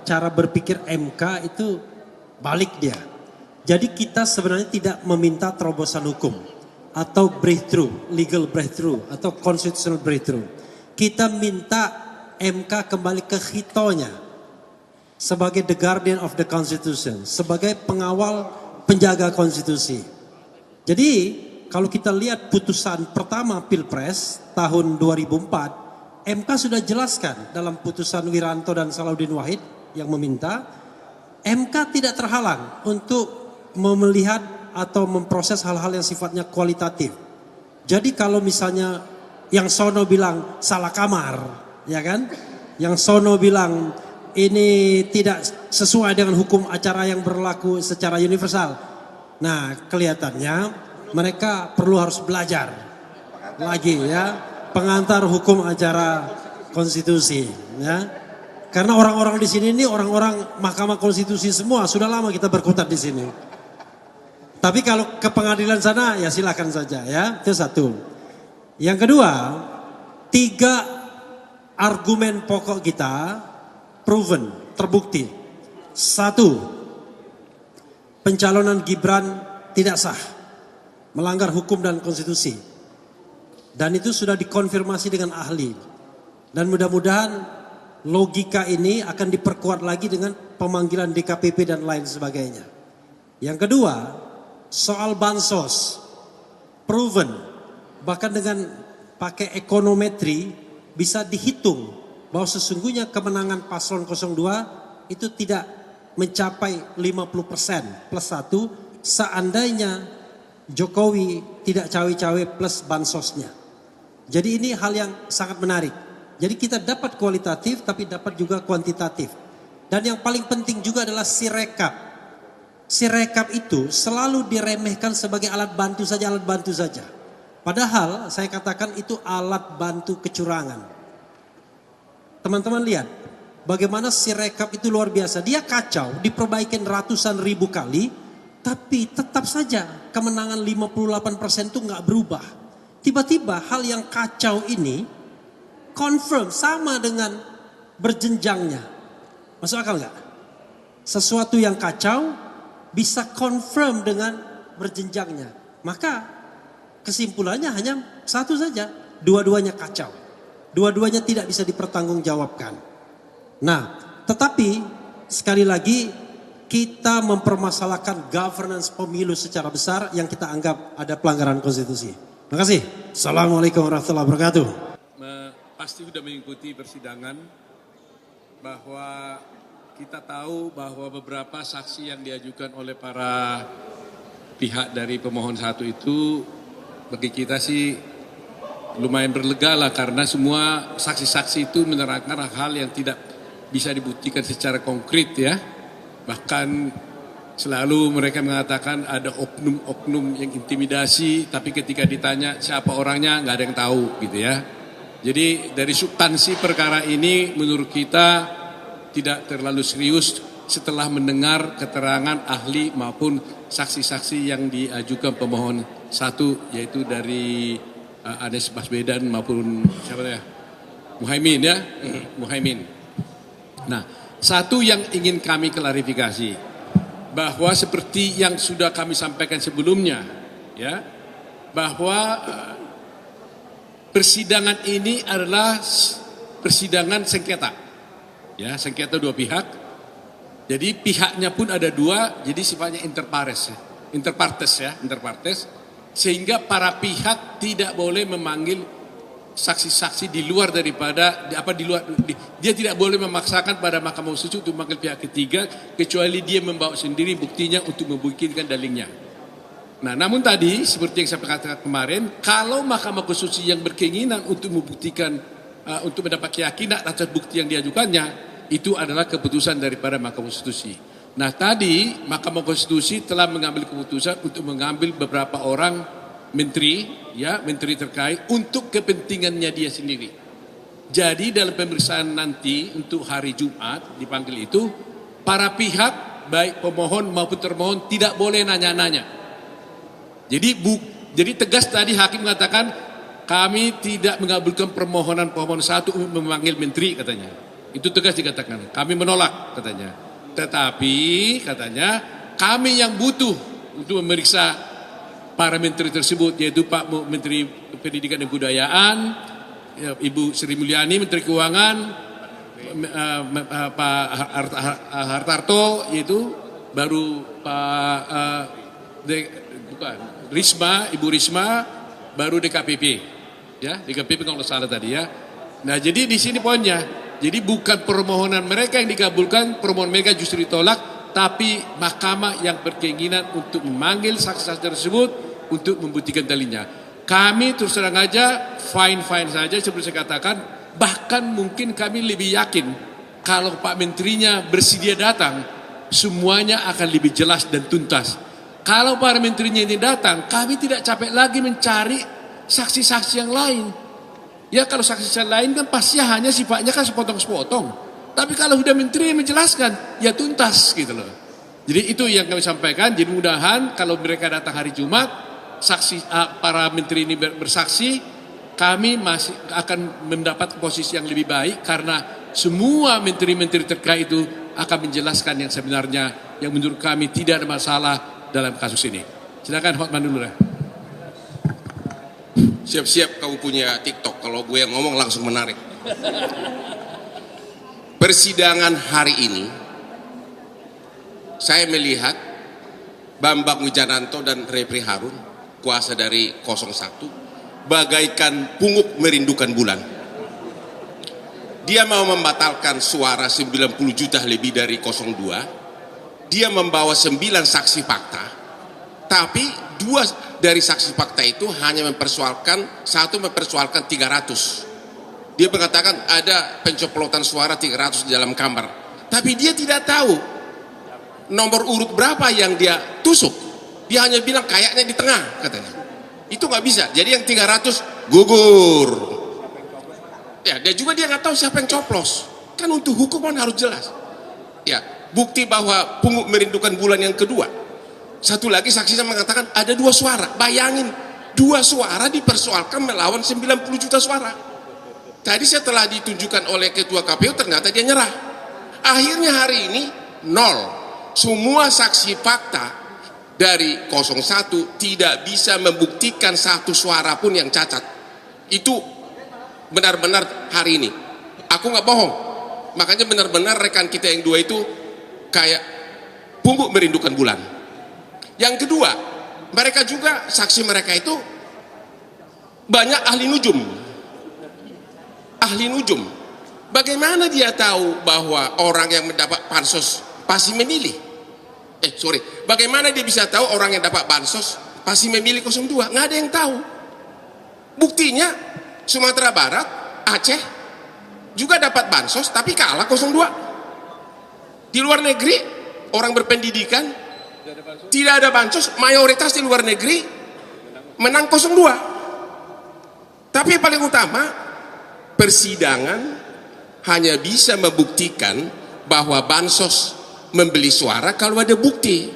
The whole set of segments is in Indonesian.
cara berpikir MK itu balik dia. Jadi kita sebenarnya tidak meminta terobosan hukum atau breakthrough, legal breakthrough atau constitutional breakthrough. Kita minta MK kembali ke hitonya sebagai the guardian of the constitution, sebagai pengawal penjaga konstitusi. Jadi kalau kita lihat putusan pertama Pilpres tahun 2004, MK sudah jelaskan dalam putusan Wiranto dan Salahuddin Wahid yang meminta MK tidak terhalang untuk melihat atau memproses hal-hal yang sifatnya kualitatif. Jadi kalau misalnya yang sono bilang salah kamar, ya kan? Yang sono bilang ini tidak sesuai dengan hukum acara yang berlaku secara universal. Nah, kelihatannya mereka perlu harus belajar lagi ya, pengantar hukum acara konstitusi ya. Karena orang-orang di sini ini orang-orang Mahkamah Konstitusi semua, sudah lama kita berkutat di sini. Tapi kalau ke pengadilan sana ya silakan saja ya, itu satu. Yang kedua, 3 argumen pokok kita proven, terbukti. 1, pencalonan Gibran tidak sah, melanggar hukum dan konstitusi. Dan itu sudah dikonfirmasi dengan ahli. Dan mudah-mudahan logika ini akan diperkuat lagi dengan pemanggilan DKPP dan lain sebagainya. Yang kedua, soal bansos, proven, bahkan dengan pakai ekonometri bisa dihitung bahwa sesungguhnya kemenangan paslon 02 itu tidak mencapai 50% plus 1 seandainya Jokowi tidak cawe-cawe plus bansosnya. Jadi ini hal yang sangat menarik. Jadi kita dapat kualitatif tapi dapat juga kuantitatif. Dan yang paling penting juga adalah sirekap. Sirekap itu selalu diremehkan sebagai alat bantu saja, alat bantu saja. Padahal saya katakan itu alat bantu kecurangan. Teman-teman lihat bagaimana sirekap itu luar biasa. Dia kacau, diperbaikin ratusan ribu kali, tapi tetap saja kemenangan 58% itu nggak berubah. Tiba-tiba hal yang kacau ini confirm sama dengan berjenjangnya. Masuk akal nggak? Sesuatu yang kacau bisa confirm dengan berjenjangnya. Maka kesimpulannya hanya satu saja. Dua-duanya kacau. Dua-duanya tidak bisa dipertanggungjawabkan. Nah, tetapi sekali lagi kita mempermasalahkan governance pemilu secara besar yang kita anggap ada pelanggaran konstitusi. Terima kasih. Assalamualaikum warahmatullahi wabarakatuh. Pasti sudah mengikuti persidangan bahwa kita tahu bahwa beberapa saksi yang diajukan oleh para pihak dari pemohon 1 itu bagi kita sih lumayan berlega lah karena semua saksi-saksi itu menerangkan hal yang tidak bisa dibuktikan secara konkret ya. Bahkan selalu mereka mengatakan ada oknum-oknum yang intimidasi tapi ketika ditanya siapa orangnya nggak ada yang tahu gitu ya. Jadi dari substansi perkara ini menurut kita tidak terlalu serius setelah mendengar keterangan ahli maupun saksi-saksi yang diajukan pemohon 1 yaitu dari Anies Baswedan maupun siapa ya? Muhaimin ya, Muhaimin. Nah, satu yang ingin kami klarifikasi bahwa seperti yang sudah kami sampaikan sebelumnya ya, bahwa persidangan ini adalah persidangan sengketa. Ya, sengketa 2 pihak. Jadi pihaknya pun ada 2, jadi sifatnya interpartes ya. Sehingga para pihak tidak boleh memanggil saksi-saksi di luar daripada dia tidak boleh memaksakan pada Mahkamah Konstitusi untuk memanggil pihak ketiga kecuali dia membawa sendiri buktinya untuk membuktikan dalilnya. Nah, namun tadi seperti yang saya katakan kemarin, kalau Mahkamah Konstitusi yang berkeinginan untuk membuktikan, untuk mendapat keyakinan atas bukti yang diajukannya, itu adalah keputusan daripada Mahkamah Konstitusi. Nah, tadi Mahkamah Konstitusi telah mengambil keputusan untuk mengambil beberapa orang menteri, ya, menteri terkait untuk kepentingannya dia sendiri. Jadi dalam pemeriksaan nanti untuk hari Jumat dipanggil itu, para pihak baik pemohon maupun termohon tidak boleh nanya-nanya. Jadi tegas tadi hakim mengatakan kami tidak mengabulkan permohonan pemohon 1 untuk memanggil menteri katanya. Itu tegas dikatakan. Kami menolak katanya. Tetapi katanya kami yang butuh untuk memeriksa para menteri tersebut, yaitu Pak Menteri Pendidikan dan Kebudayaan, Ibu Sri Mulyani Menteri Keuangan, Pak Hartarto, yaitu baru Pak Risma, Ibu Risma, baru DKPP, ya DKPP kalau salah tadi ya. Nah jadi di sini poinnya, jadi bukan permohonan mereka yang dikabulkan, permohonan mereka justru ditolak, tapi mahkamah yang berkeinginan untuk memanggil saksi-saksi tersebut untuk membuktikan dalinya. Kami terus terang aja fine saja seperti saya katakan, bahkan mungkin kami lebih yakin kalau Pak Menterinya bersedia datang, semuanya akan lebih jelas dan tuntas. Kalau para menterinya ini datang, kami tidak capek lagi mencari saksi-saksi yang lain. Ya kalau saksi-saksi lain kan pasti hanya sifatnya kan sepotong-sepotong. Tapi kalau sudah menteri menjelaskan, ya tuntas gitu loh. Jadi itu yang kami sampaikan. Jadi mudah-mudahan kalau mereka datang hari Jumat, saksi para menteri ini bersaksi, kami masih akan mendapat posisi yang lebih baik karena semua menteri-menteri terkait itu akan menjelaskan yang sebenarnya yang menurut kami tidak ada masalah dalam kasus ini. Silakan Hotman dulu lah. Siap-siap kamu punya TikTok, kalau gue yang ngomong langsung menarik. Persidangan hari ini, saya melihat Bambang Wijananto dan Refri Harun, kuasa dari 01, bagaikan pungut merindukan bulan. Dia mau membatalkan suara 90 juta lebih dari 02, dia membawa 9 saksi fakta, tapi 2 dari saksi fakta itu hanya mempersoalkan, 1 mempersoalkan 300. Dia mengatakan ada pencoplotan suara 300 di dalam kamar. Tapi dia tidak tahu nomor urut berapa yang dia tusuk. Dia hanya bilang kayaknya di tengah katanya. Itu nggak bisa. Jadi yang 300 gugur. Ya, dan juga dia nggak tahu siapa yang coplos. Kan untuk hukuman harus jelas. Ya, bukti bahwa pungut merindukan bulan yang kedua. Satu lagi saksinya mengatakan ada 2 suara. Bayangin, 2 suara dipersoalkan melawan 90 juta suara. Tadi setelah ditunjukkan oleh ketua KPU ternyata dia nyerah. Akhirnya hari ini 0. Semua saksi fakta dari 01 tidak bisa membuktikan 1 suara pun yang cacat. Itu benar-benar hari ini. Aku nggak bohong. Makanya benar-benar rekan kita yang 2 itu kayak pungut merindukan bulan. Yang kedua, mereka juga, saksi mereka itu banyak ahli nujum. Ahli nujum. Bagaimana dia tahu bahwa orang yang mendapat bansos pasti memilih? Bagaimana dia bisa tahu orang yang dapat bansos pasti memilih 02? Nggak ada yang tahu. Buktinya Sumatera Barat, Aceh juga dapat bansos tapi kalah 02. Di luar negeri orang berpendidikan tidak ada bansos, mayoritas di luar negeri menang 02. Tapi yang paling utama, persidangan hanya bisa membuktikan bahwa bansos membeli suara kalau ada bukti.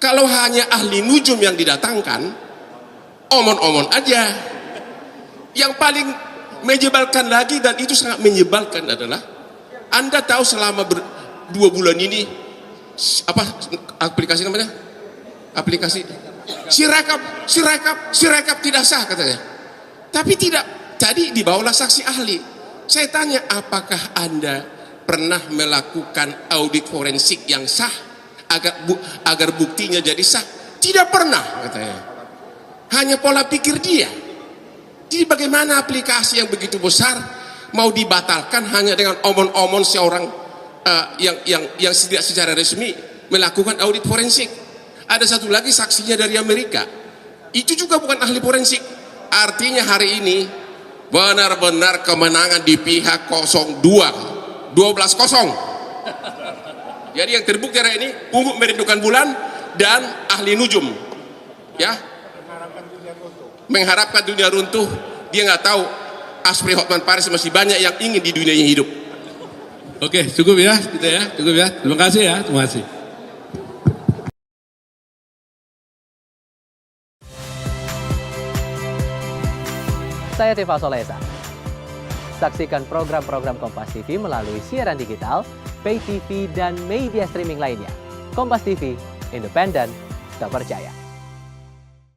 Kalau hanya ahli nujum yang didatangkan, omon-omon aja. Yang paling menyebalkan lagi, dan itu sangat menyebalkan adalah, Anda tahu selama 2 bulan ini apa aplikasi namanya? Aplikasi Sirekap tidak sah katanya. Tapi tidak, tadi dibawalah saksi ahli. Saya tanya, apakah Anda pernah melakukan audit forensik yang sah agar buktinya jadi sah? Tidak pernah katanya. Hanya pola pikir dia. Jadi bagaimana aplikasi yang begitu besar mau dibatalkan hanya dengan omon-omon seorang yang tidak secara resmi melakukan audit forensik. Ada satu lagi saksinya dari Amerika, itu juga bukan ahli forensik. Artinya hari ini benar-benar kemenangan di pihak 02, 12-0. Jadi yang terbukti hari ini pungut merindukan bulan dan ahli nujum, ya, mengharapkan dunia runtuh. Dia nggak tahu Asri Hotman Paris masih banyak yang ingin di dunia yang hidup. Oke, cukup ya, kita ya, cukup ya. Terima kasih ya, terima kasih. Saya Tifa Solesa. Saksikan program-program Kompas TV melalui siaran digital, pay TV, dan media streaming lainnya. Kompas TV, independen, terpercaya.